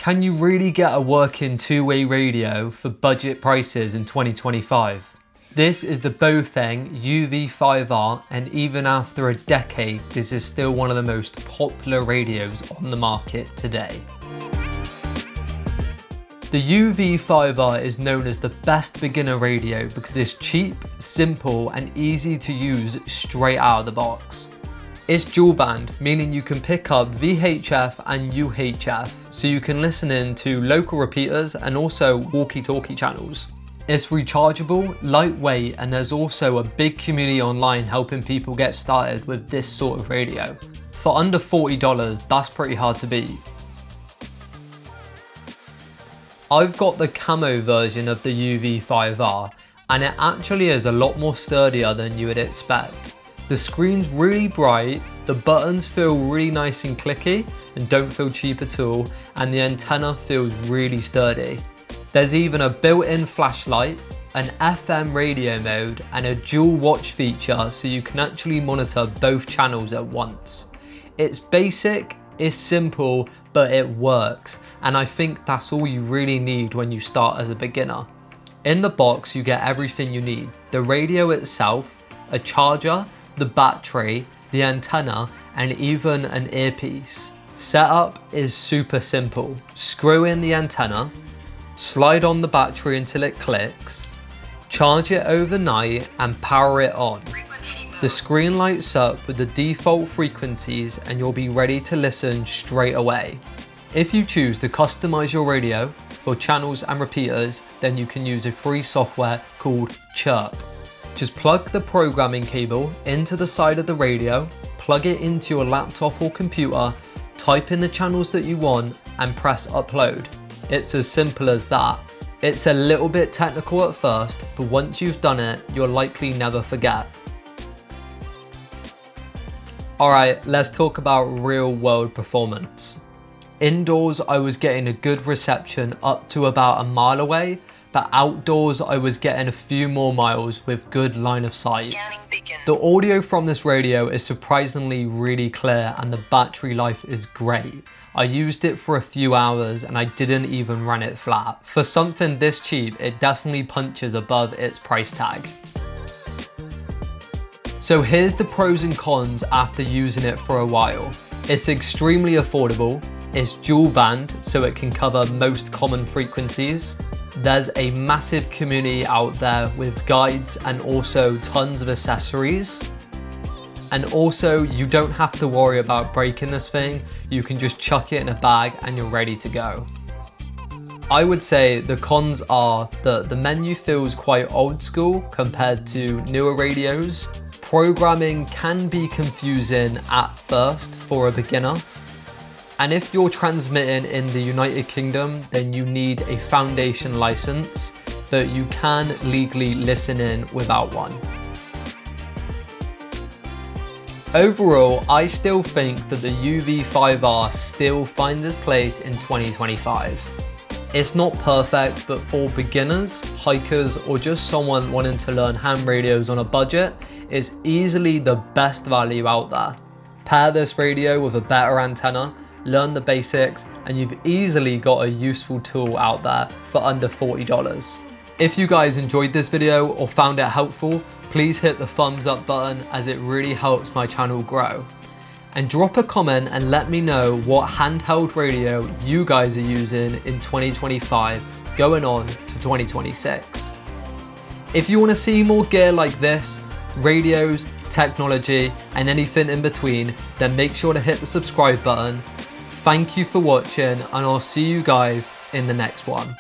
Can you really get a working two-way radio for budget prices in 2025? This is the Baofeng UV-5R, and even after a decade, this is still one of the most popular radios on the market today. The UV-5R is known as the best beginner radio because it's cheap, simple, and easy to use straight out of the box. It's dual band, meaning you can pick up VHF and UHF, so you can listen in to local repeaters and also walkie-talkie channels. It's rechargeable, lightweight, and there's also a big community online helping people get started with this sort of radio. For under $40, that's pretty hard to beat. I've got the camo version of the UV-5R, and it actually is a lot more sturdier than you would expect. The screen's really bright, the buttons feel really nice and clicky and don't feel cheap at all, and the antenna feels really sturdy. There's even a built-in flashlight, an FM radio mode, and a dual watch feature so you can actually monitor both channels at once. It's basic, it's simple, but it works, and I think that's all you really need when you start as a beginner. In the box you get everything you need: the radio itself, a charger, the battery, the antenna, and even an earpiece. Setup is super simple. Screw in the antenna, slide on the battery until it clicks, charge it overnight and power it on. The screen lights up with the default frequencies and you'll be ready to listen straight away. If you choose to customize your radio for channels and repeaters, then you can use a free software called Chirp. Just plug the programming cable into the side of the radio, plug it into your laptop or computer, type in the channels that you want and press upload. It's as simple as that. It's a little bit technical at first, but once you've done it, you'll likely never forget. Alright, let's talk about real world performance. Indoors, I was getting a good reception up to about a mile away, but outdoors I was getting a few more miles with good line of sight. The audio from this radio is surprisingly really clear and the battery life is great. I used it for a few hours and I didn't even run it flat. For something this cheap, it definitely punches above its price tag. So here's the pros and cons after using it for a while. It's extremely affordable, it's dual band so it can cover most common frequencies. There's a massive community out there with guides and also tons of accessories. And also you don't have to worry about breaking this thing, you can just chuck it in a bag and you're ready to go. I would say the cons are that the menu feels quite old school compared to newer radios. Programming can be confusing at first for a beginner. And if you're transmitting in the United Kingdom, then you need a foundation license, but you can legally listen in without one. Overall, I still think that the UV-5R still finds its place in 2025. It's not perfect, but for beginners, hikers, or just someone wanting to learn ham radios on a budget, it's easily the best value out there. Pair this radio with a better antenna, learn the basics, and you've easily got a useful tool out there for under $40. If you guys enjoyed this video or found it helpful, please hit the thumbs up button as it really helps my channel grow. And drop a comment and let me know what handheld radio you guys are using in 2025 going on to 2026. If you want to see more gear like this, radios, technology, and anything in between, then make sure to hit the subscribe button. Thank you for watching and I'll see you guys in the next one.